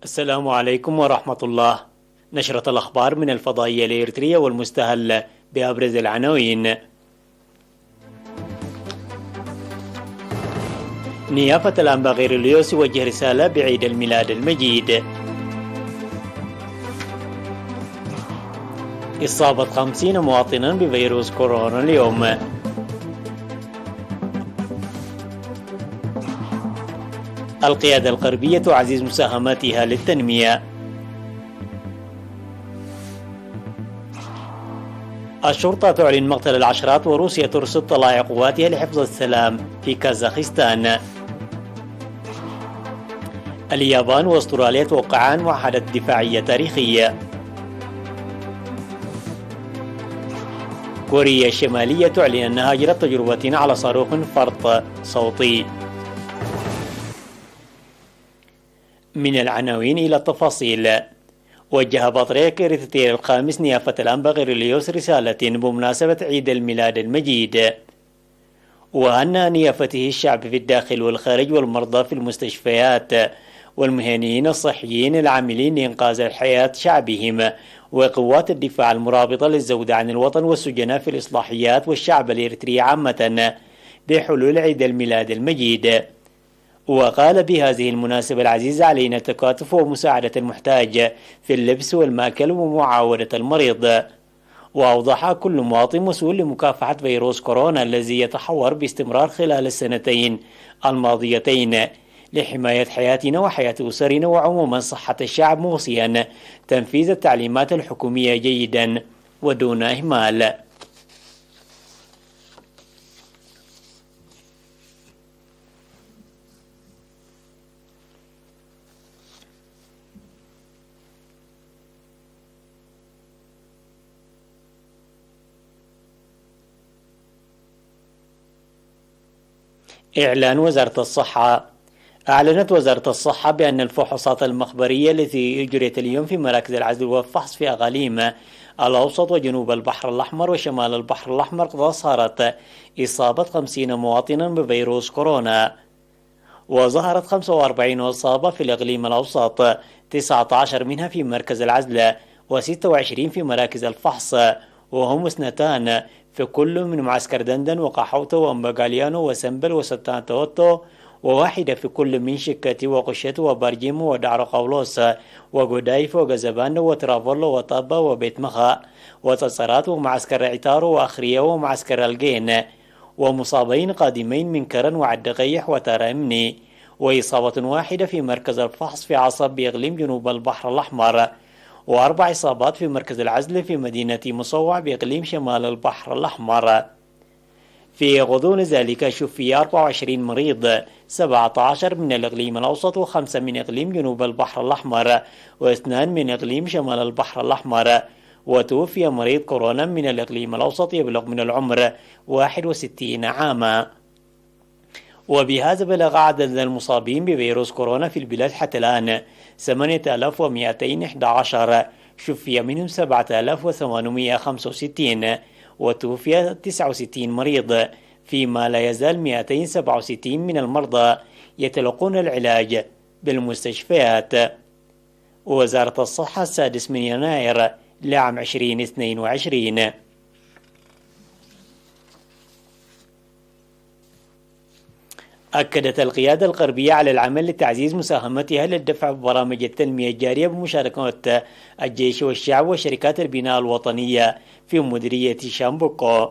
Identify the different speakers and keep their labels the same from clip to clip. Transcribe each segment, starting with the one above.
Speaker 1: السلام عليكم ورحمة الله. نشرة الأخبار من الفضائية الإريترية والمستهل بأبرز العناوين. نيافة الأنبا غيرليوس يوجه رسالة بعيد الميلاد المجيد. إصابة 50 مواطنا بفيروس كورونا اليوم. القيادة الغربية تعزز مساهماتها للتنمية. الشرطة تعلن مقتل العشرات وروسيا ترصد طلائع قواتها لحفظ السلام في كازاخستان. اليابان واستراليا توقعان معاهدة دفاعية تاريخية. كوريا الشمالية تعلن أنها أجرت تجربة على صاروخ فرط صوتي. من العناوين إلى التفاصيل. وجه بطريرك إريتريا الخامس نيافة الأنبا غيرليوس رسالة بمناسبة عيد الميلاد المجيد، وهنأ نيافته الشعب في الداخل والخارج والمرضى في المستشفيات والمهنيين الصحيين العاملين لإنقاذ حياة شعبهم وقوات الدفاع المرابطة للزود عن الوطن والسجناء في الإصلاحيات والشعب الإريتري عامة بحلول عيد الميلاد المجيد. وقال بهذه المناسبة العزيزة علينا التكاتف ومساعدة المحتاج في اللبس والمأكل ومعاونة المريض. وأوضح كل مواطن مسؤول لمكافحة فيروس كورونا الذي يتحور باستمرار خلال السنتين الماضيتين لحماية حياتنا وحياة أسرنا وعموما صحة الشعب، موصيا تنفيذ التعليمات الحكومية جيدا ودون إهمال. إعلان وزارة الصحة. أعلنت وزارة الصحة بأن الفحوصات المخبرية التي أجريت اليوم في مراكز العزل والفحص في أقاليم الأوسط وجنوب البحر الأحمر وشمال البحر الأحمر قد أظهرت إصابة 50 مواطنا بفيروس كورونا، وظهرت 45 إصابة في الإقليم الأوسط، 19 منها في مركز العزل و26 في مراكز الفحص، وهم 2 في كل من معسكر دندن وقحوطة ومبقاليانو وسنبل وستان توتو، وواحدة في كل من شكتي وقشت وبرجيم ودعر قولوس وقدايف وغزبان وترافولو وطابة وبيت مخا وتصرات ومعسكر عتارو وأخرية ومعسكر الجين، ومصابين قادمين من كرن وعدقيح وترامني، وإصابة واحدة في مركز الفحص في عصب بإقليم جنوب البحر الأحمر، و4 إصابات في مركز العزل في مدينة مصوع بإقليم شمال البحر الأحمر. في غضون ذلك شفي 24 مريض، 17 من الإقليم الأوسط و5 من إقليم جنوب البحر الأحمر و2 من إقليم شمال البحر الأحمر، وتوفي مريض كورونا من الإقليم الأوسط يبلغ من العمر 61 عاما. وبهذا بلغ عدد المصابين بفيروس كورونا في البلاد حتى الآن 8211، شفي منهم 7865 وتوفي 69 مريض، فيما لا يزال 267 من المرضى يتلقون العلاج بالمستشفيات. وزارة الصحة 6 يناير لعام 2022. أكدت القيادة الغربية على العمل لتعزيز مساهمتها للدفع ببرامج التنمية الجارية بمشاركة الجيش والشعب وشركات البناء الوطنية في مديرية شامبوكو.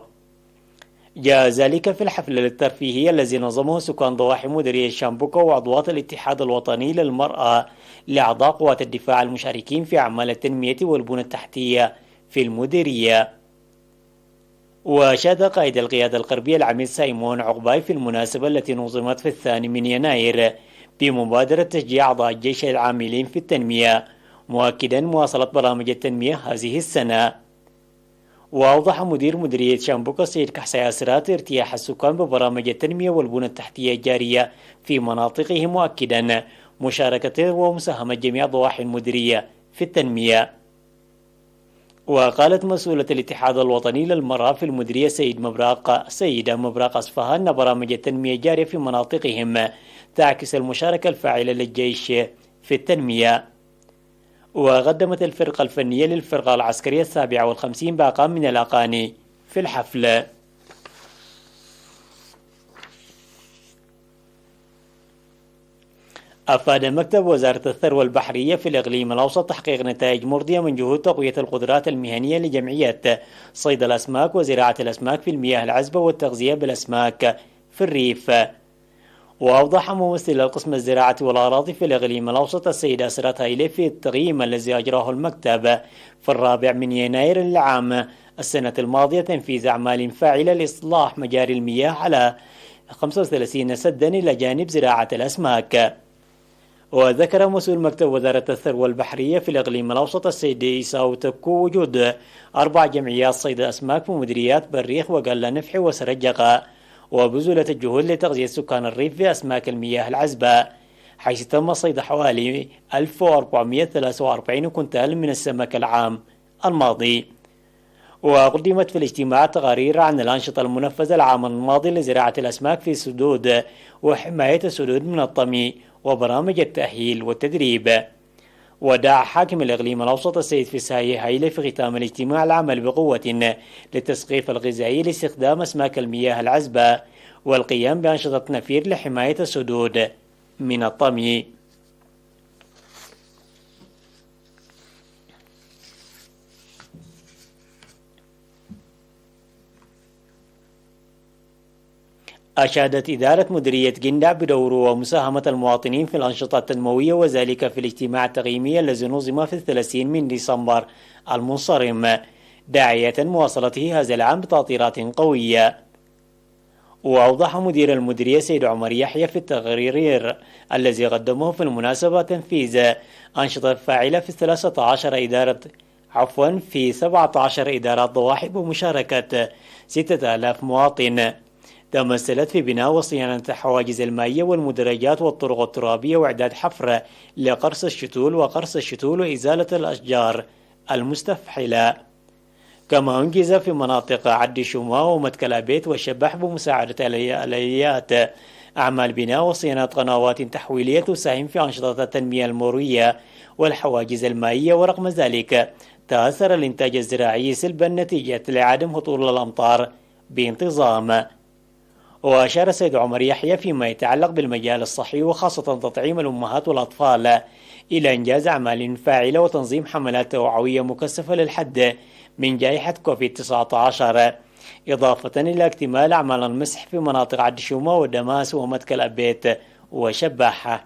Speaker 1: جاء ذلك في الحفل الترفيهي الذي نظمه سكان ضواحي مديرية شامبوكو وعضوات الاتحاد الوطني للمرأة لأعضاء قوات الدفاع المشاركين في أعمال التنمية والبنى التحتية في المديرية. وشاد قائد القيادة الغربية العميد سايمون عقباي في المناسبة التي نظمت في 2 يناير بمبادرة تشجيع أعضاء الجيش العاملين في التنمية، مؤكدا مواصلة برامج التنمية هذه السنة. وأوضح مدير مديرية شامبوكو السيد كحسي ياسرات ارتياح السكان ببرامج التنمية والبنى التحتية الجارية في مناطقهم، مؤكدا مشاركة ومساهمة جميع ضواحي المديرية في التنمية. وقالت مسؤولة الاتحاد الوطني للمرأة في المديرية سيدة مبراق أصفهان أن برامج التنمية الجارية في مناطقهم تعكس المشاركة الفاعلة للجيش في التنمية. وقدمت الفرقة الفنية للفرقة العسكرية 57 باقة من الأغاني في الحفل. أفاد مكتب وزارة الثروة البحرية في الإقليم الأوسط تحقيق نتائج مرضية من جهود تقوية القدرات المهنية لجمعية صيد الأسماك وزراعة الأسماك في المياه العذبة والتغذية بالأسماك في الريف. وأوضح ممثل القسم الزراعة والأراضي في الإقليم الأوسط السيدة أسرت هايلي في التقييم الذي أجراه المكتب في 4 يناير العام السنة الماضية تنفيذ أعمال فاعلة لإصلاح مجاري المياه على 35 سدا إلى جانب زراعة الأسماك. وذكر مسؤول مكتب وزارة الثروة البحرية في الإقليم الأوسط السيد إيساو تكو وجود 4 جمعيات صيد أسماك في مديريات بريخ وقلة نفح وسرجقة، وبذلت الجهود لتغذية سكان الريف بأسماك المياه العذبة، حيث تم صيد حوالي 1443 كنتال من السمك العام الماضي. وقدمت في الاجتماع تقارير عن الأنشطة المنفذة العام الماضي لزراعة الأسماك في السدود وحماية السدود من الطمي وبرامج التأهيل والتدريب. ودعا حاكم الإقليم الأوسط السيد فساي هايلي في ختام الاجتماع العمل بقوة للتسقيف الغذائي لاستخدام أسماك المياه العذبة والقيام بأنشطة نفير لحماية السدود من الطمي. أشادت إدارة مديرية جندع بدور ومساهمة المواطنين في الأنشطة التنموية، وذلك في الاجتماع التقييمي الذي نظم في 30 ديسمبر المنصرم، داعية مواصلته هذا العام بتأطيرات قوية. وأوضح مدير المديرية سيد عمر يحيى في التقرير الذي قدمه في المناسبة تنفيذ أنشطة فاعلة في 17 إدارات ضواحي بمشاركة 6000 مواطن، تمثلت في بناء وصيانة الحواجز المائية والمدرجات والطرق الترابية وإعداد حفر لقرص الشتول وقرص الشتول وإزالة الأشجار المستفحلة. كما أنجز في مناطق عد شماء ومتكلابيت والشبح بمساعدة آليات أعمال بناء وصيانة قنوات تحويلية تساهم في أنشطة التنمية المورية والحواجز المائية. ورغم ذلك تأثر الإنتاج الزراعي سلبا نتيجة لعدم هطول الأمطار بانتظام. وأشار السيد عمر يحيى فيما يتعلق بالمجال الصحي وخاصة تطعيم الأمهات والأطفال إلى إنجاز أعمال فاعلة وتنظيم حملات توعوية مكثفة للحد من جائحة كوفيد-19، إضافة إلى اكتمال أعمال المسح في مناطق عد شومة ودماس ومتكل أبيت وشباحة.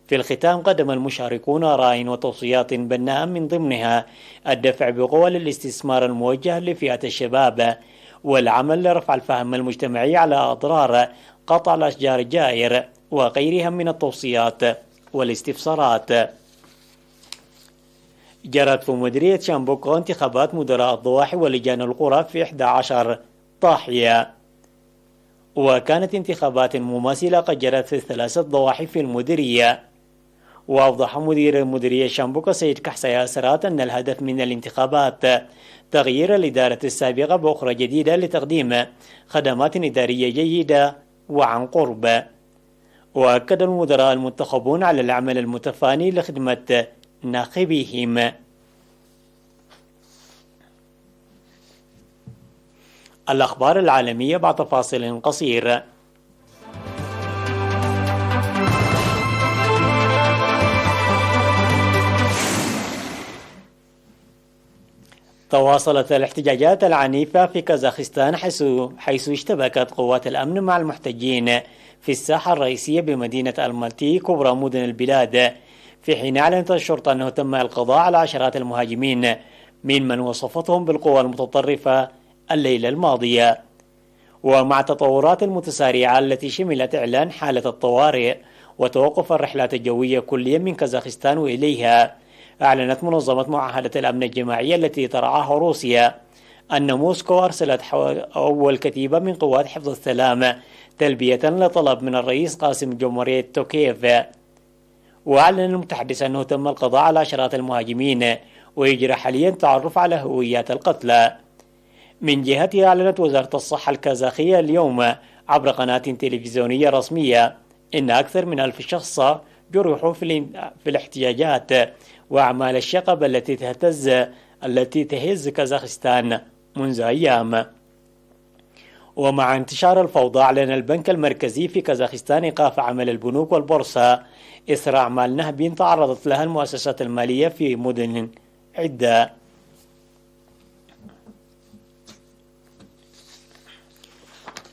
Speaker 1: في الختام قدم المشاركون آراء وتوصيات بناءة من ضمنها الدفع بقوة للاستثمار الموجه لفئة الشباب والعمل لرفع الفهم المجتمعي على أضرار قطع الأشجار الجائر وغيرها من التوصيات والاستفسارات. جرت في مديرية شامبوكو انتخابات مدراء الضواحي ولجان القرى في 11 ضاحية، وكانت انتخابات مماثلة قد جرت في 3 ضواحي في المديرية. وأوضح مدير المديرية شامبوكو سيد كحسة ياسرات أن الهدف من الانتخابات تغيير الإدارة السابقة بأخرى جديدة لتقديم خدمات إدارية جيدة وعن قرب. وأكد المدراء المنتخبون على العمل المتفاني لخدمة ناخبيهم. الأخبار العالمية بعد فاصل قصير. تواصلت الاحتجاجات العنيفة في كازاخستان حيث اشتبكت قوات الأمن مع المحتجين في الساحة الرئيسية بمدينة المالتي كبرى مدن البلاد، في حين أعلنت الشرطة أنه تم القضاء على عشرات المهاجمين ممن وصفتهم بالقوى المتطرفة الليلة الماضية. ومع التطورات المتسارعة التي شملت إعلان حالة الطوارئ وتوقف الرحلات الجوية كليا من كازاخستان وإليها، أعلنت منظمة معاهدة الأمن الجماعية التي ترعاها روسيا أن موسكو أرسلت أول كتيبة من قوات حفظ السلام تلبية لطلب من الرئيس قاسم جمهورية توكييف. وأعلن المتحدث أنه تم القضاء على عشرات المهاجمين ويجرى حاليا تعرف على هويات القتلى. من جهتها أعلنت وزارة الصحة الكازاخية اليوم عبر قناة تلفزيونية رسمية إن أكثر من 1000 شخص جرحوا في الاحتجاجات وأعمال الشغب التي تهز كازاخستان منذ أيام. ومع انتشار الفوضى، أعلن البنك المركزي في كازاخستان إيقاف عمل البنوك والبورصة إثر أعمال نهب تعرضت لها المؤسسات المالية في مدن عدة.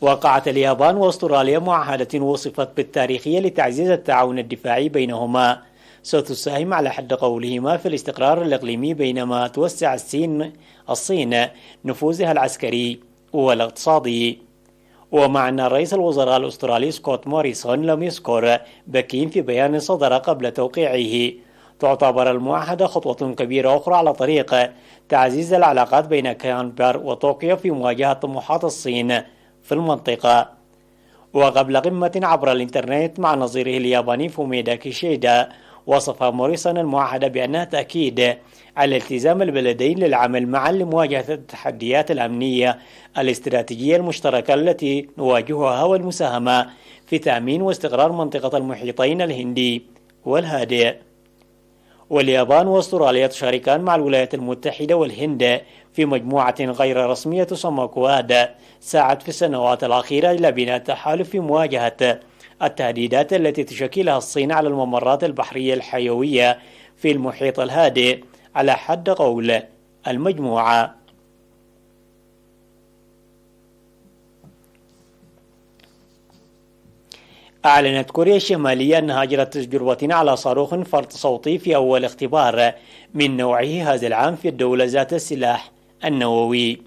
Speaker 1: وقعت اليابان واستراليا معاهدة وصفت بالتاريخية لتعزيز التعاون الدفاعي بينهما، ستساهم على حد قولهما في الاستقرار الإقليمي، بينما توسع الصين نفوذها العسكري والاقتصادي. ومع أن رئيس الوزراء الأسترالي سكوت موريسون لم يذكر بكين في بيان صدر قبل توقيعه، تعتبر المعاهدة خطوة كبيرة أخرى على طريق تعزيز العلاقات بين كانبرا وطوكيو في مواجهة طموحات الصين في المنطقة. وقبل قمة عبر الإنترنت مع نظيره الياباني فوميدا كيشيدا، وصف موريسون المعاهدة بأنها تأكيد على التزام البلدين للعمل معا لمواجهة التحديات الأمنية الاستراتيجية المشتركة التي نواجهها، والمساهمة في تأمين واستقرار منطقة المحيطين الهندي والهادئ. واليابان واستراليا تشاركان مع الولايات المتحدة والهند في مجموعة غير رسمية تسمى كواد، ساعد في السنوات الأخيرة إلى بناء تحالف في مواجهة التهديدات التي تشكلها الصين على الممرات البحرية الحيوية في المحيط الهادئ على حد قول المجموعة. أعلنت كوريا الشمالية أنها أجرت تجربة على صاروخ فرط صوتي في أول اختبار من نوعه هذا العام في الدولة ذات السلاح النووي.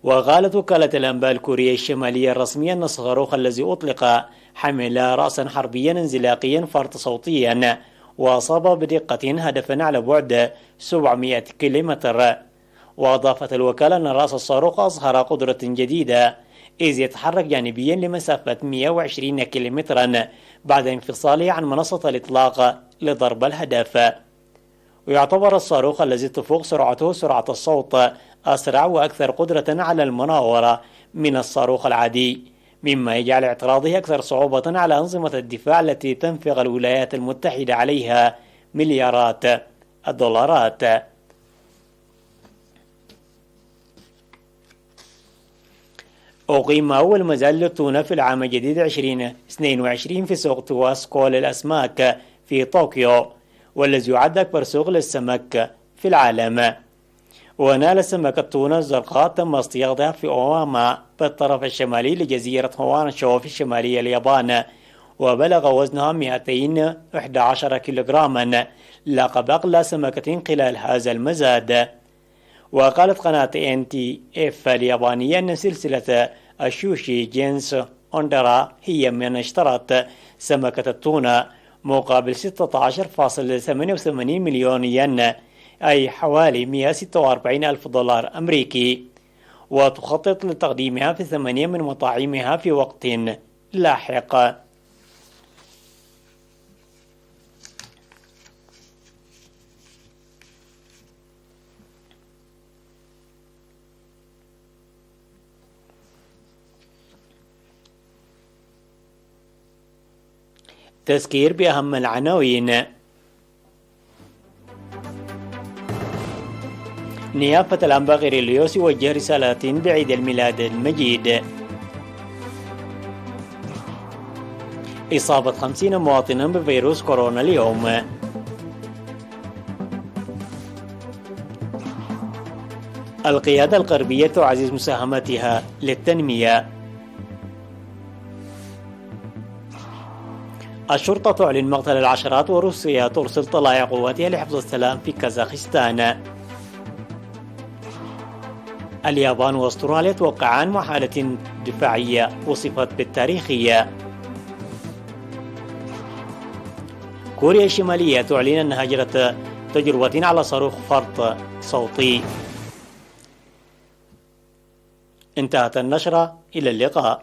Speaker 1: وقالت وكالة الأنباء الكورية الشمالية الرسمية أن الصاروخ الذي أطلق حمل رأسا حربيا انزلاقيا فرط صوتيا، وأصاب بدقة هدفا على بعد 700 كيلومتر. وأضافت الوكالة أن رأس الصاروخ أظهر قدرة جديدة، إذ يتحرك جانبيا لمسافة 120 كيلومترا بعد انفصاله عن منصة الإطلاق لضرب الهدف. ويعتبر الصاروخ الذي تفوق سرعته سرعة الصوت أسرع وأكثر قدرة على المناورة من الصاروخ العادي، مما يجعل اعتراضه أكثر صعوبة على أنظمة الدفاع التي تنفق الولايات المتحدة عليها مليارات الدولارات. أقيم أول مزاد للتونة في العام الجديد 2022 في سوق تواسكو للأسماك في طوكيو، والذي يعد أكبر سوق للسمك في العالم. ونال سمك التونة الزرقاء تم اصطيادها في أواما بالطرف الشمالي لجزيرة هوانشو في شمالية اليابان، وبلغ وزنها 211 كيلوغراما، لقب أغلى سمكة خلال هذا المزاد. وقالت قناة NTF اليابانية أن سلسلة الشوشي جينس أوندرا هي من اشترت سمكة التونة مقابل 16.88 مليون ين، أي حوالي 146 ألف دولار أمريكي، وتخطط لتقديمها في 8 من مطاعمها في وقت لاحق. تذكير بأهم العناوين. نيافة الأنبا غيرليوس يوجه رسالات بعيد الميلاد المجيد. إصابة 50 مواطنا بفيروس كورونا اليوم. القيادة الغربية تعزز مساهمتها للتنمية. الشرطة تعلن مقتل العشرات، وروسيا ترسل طلائع قواتها لحفظ السلام في كازاخستان. اليابان واستراليا توقعان معاهدة دفاعية وصفت بالتاريخية. كوريا الشمالية تعلن أنها أجرت تجربة على صاروخ فرط صوتي. انتهت النشرة، إلى اللقاء.